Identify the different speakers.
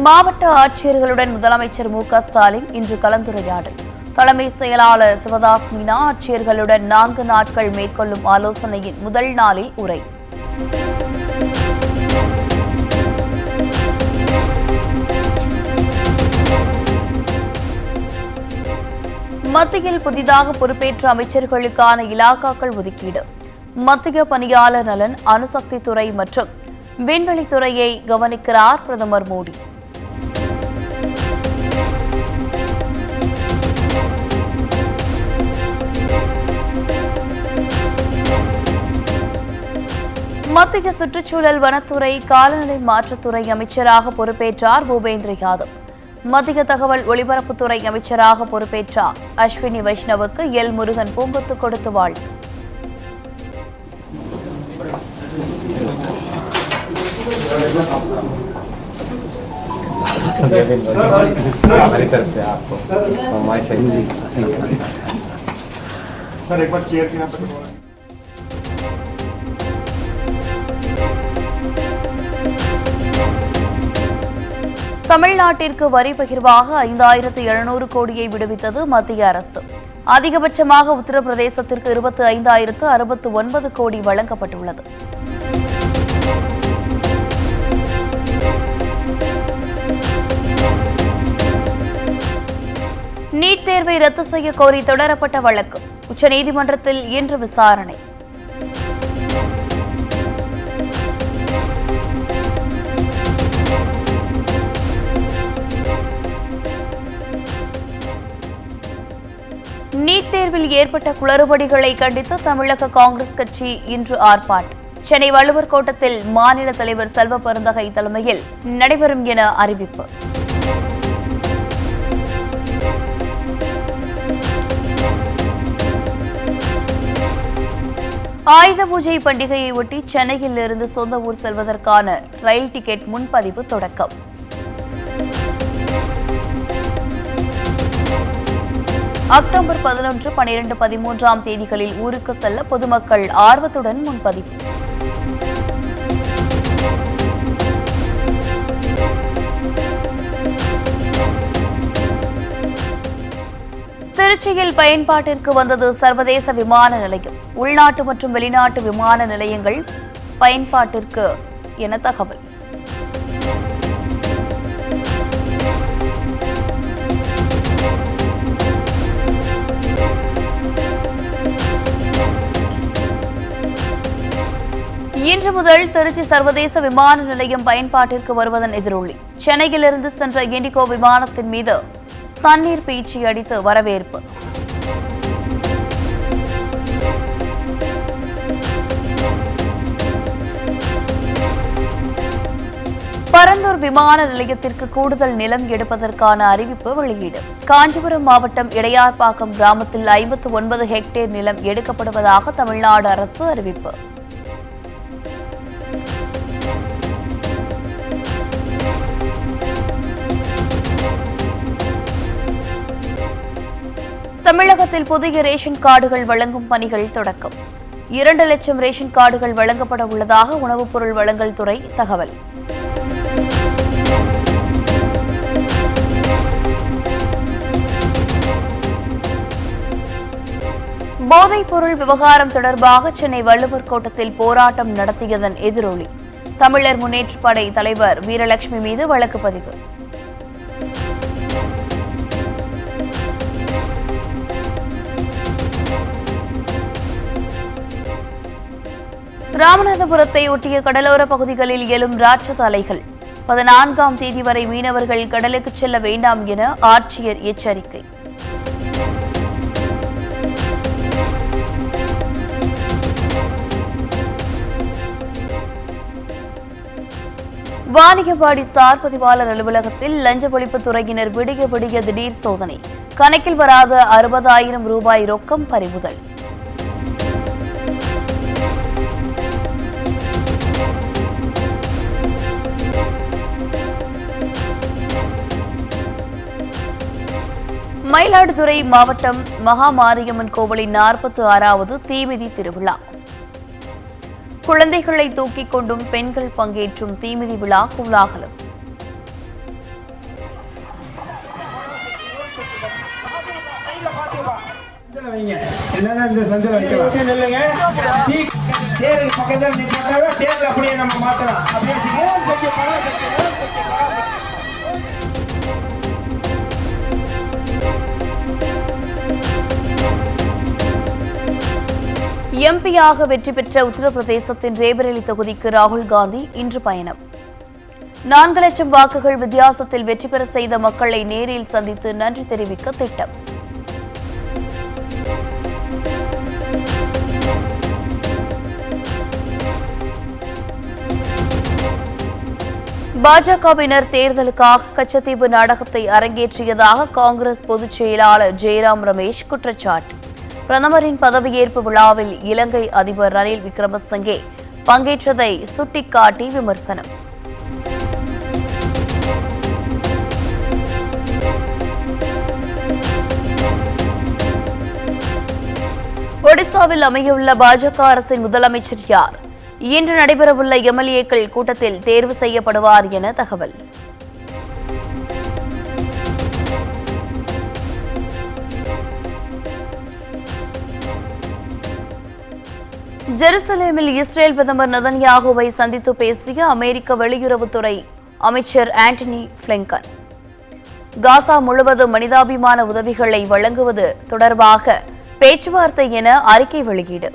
Speaker 1: மாவட்ட ஆட்சியர்களுடன் முதலமைச்சர் மு.க.ஸ்டாலின் இன்று கலந்துரையாடல். தலைமை செயலாளர் சிவதாஸ் மீனா ஆட்சியர்களுடன் 4 நாட்கள் மேற்கொள்ளும் ஆலோசனையின் முதல் நாளில் உரை. மத்தியில் புதிதாக பொறுப்பேற்ற அமைச்சர்களுக்கான இலாகாக்கள் ஒதுக்கீடு. மத்திய பணியாளர் நலன், அணுசக்தி துறை மற்றும் விண்வெளித்துறையை கவனிக்கிறார் பிரதமர் மோடி. மத்திய சுற்றுச்சூழல், வனத்துறை, காலநிலை மாற்றத்துறை அமைச்சராக பொறுப்பேற்றார் பூபேந்திர யாதவ். மத்திய தகவல் ஒலிபரப்புத்துறை அமைச்சராக பொறுப்பேற்றார் அஸ்வினி வைஷ்ணவுக்கு எல் முருகன் பூங்கொத்து கொடுத்து வாழ்த்து. தமிழ்நாட்டிற்கு வரி பகிர்வாக 5700 கோடியை விடுவித்தது மத்திய அரசு. அதிகபட்சமாக உத்தரப்பிரதேசத்திற்கு 25,069 கோடி வழங்கப்பட்டுள்ளது. நீட் தேர்வை ரத்து செய்ய கோரி தொடரப்பட்ட வழக்கு உச்சநீதிமன்றத்தில் இன்று விசாரணை. நீட் தேர்வில் ஏற்பட்ட குளறுபடிகளை கண்டித்து தமிழக காங்கிரஸ் கட்சி இன்று ஆர்ப்பாட்டம். சென்னை வள்ளுவர் கோட்டத்தில் மாநில தலைவர் செல்வ பெருந்தகை தலைமையில் நடைபெறும் என அறிவிப்பு. ஆயுத பூஜை பண்டிகையை ஒட்டி சென்னையில் இருந்து சொந்த ஊர் செல்வதற்கான ரயில் டிக்கெட் முன்பதிவு தொடக்கம். அக்டோபர் 11, 12, 13ஆம் தேதிகளில் ஊருக்கு செல்ல பொதுமக்கள் ஆர்வத்துடன் முன்பதிவு. திருச்சியில் பயன்பாட்டிற்கு வந்தது சர்வதேச விமான நிலையம். உள்நாட்டு மற்றும் வெளிநாட்டு விமான நிலையங்கள் பயன்பாட்டிற்கு என தகவல். இன்று முதல் திருச்சி சர்வதேச விமான நிலையம் பயன்பாட்டிற்கு வருவதன் எதிரொலி சென்னையிலிருந்து சென்ற இண்டிகோ விமானத்தின் மீது தண்ணீர் பீச்சி அடித்து வரவேற்பு. பரந்தூர் விமான நிலையத்திற்கு கூடுதல் நிலம் எடுப்பதற்கான அறிவிப்பு வெளியீடு. காஞ்சிபுரம் மாவட்டம் இடையார்பாக்கம் கிராமத்தில் 59 ஹெக்டேர் நிலம் எடுக்கப்படுவதாக தமிழ்நாடு அரசு அறிவிப்பு. தமிழகத்தில் புதிய ரேஷன் கார்டுகள் வழங்கும் பணிகள் தொடக்கம். 2 லட்சம் ரேஷன் கார்டுகள் வழங்கப்பட உள்ளதாக உணவுப் பொருள் வழங்கல் துறை தகவல். போதைப் பொருள் விவகாரம் தொடர்பாக சென்னை வள்ளுவர் கோட்டத்தில் போராட்டம் நடத்தியதன் எதிரொலி தமிழர் முன்னேற்றப் படை தலைவர் வீரலட்சுமி மீது வழக்கு பதிவு. ராமநாதபுரத்தை ஒட்டிய கடலோர பகுதிகளில் எழும் ராட்சத அலைகள். 14ஆம் தேதி வரை மீனவர்கள் கடலுக்கு செல்ல வேண்டாம் என ஆட்சியர் எச்சரிக்கை. வாணியம்பாடி சார் பதிவாளர் அலுவலகத்தில் லஞ்ச ஒழிப்புத் துறையினர் விடிய விடிய திடீர் சோதனை. கணக்கில் வராத 60,000 ரூபாய் ரொக்கம் பறிமுதல். மயிலாடுதுறை மாவட்டம் மகாமாரியம்மன் கோவிலின் 46வது தீமிதி திருவிழா. குழந்தைகளை தூக்கிக் கொண்டும் பெண்கள் பங்கேற்றும் தீமிதி விழா கோலாகலம்.
Speaker 2: வைங்க, இல்லைன்னா இந்த சந்தில வைக்கலாம். இல்லைங்க, தேருக்கு பக்கத்தில் நிற்காத தேர்தல் அப்படியே நம்ம மாற்றலாம். அப்படியே
Speaker 1: எம்பியாக வெற்றி பெற்ற உத்தரப்பிரதேசத்தின் ரேபரேலி தொகுதிக்கு ராகுல் காந்தி இன்று பயணம். 4 லட்சம் வாக்குகள் வித்தியாசத்தில் வெற்றி பெற செய்த மக்களை நேரில் சந்தித்து நன்றி தெரிவிக்க திட்டம். பாஜகவினர் தேர்தலுக்காக கச்சத்தீவு நாடகத்தை அரங்கேற்றியதாக காங்கிரஸ் பொதுச் செயலாளர் ஜெயராம் ரமேஷ் குற்றச்சாட்டு. பிரதமரின் பதவியேற்பு விழாவில் இலங்கை அதிபர் ரணில் விக்ரமசிங்கே பங்கேற்றதை சுட்டிக்காட்டி விமர்சனம். ஒடிசாவில் அமையவுள்ள பாஜக அரசின் முதலமைச்சர் யார்? இன்று நடைபெறவுள்ள எம்எல்ஏக்கள் கூட்டத்தில் தேர்வு செய்யப்படுவார் என தகவல். ஜெருசலேமில் இஸ்ரேல் பிரதமர் நெதன்யாகுவை சந்தித்து பேசிய அமெரிக்க வெளியுறவுத்துறை அமைச்சர் ஆண்டனி பிளிங்கன், காசா முழுவதும் மனிதாபிமான உதவிகளை வழங்குவது தொடர்பாக பேச்சுவார்த்தை என அறிக்கை வெளியீடு.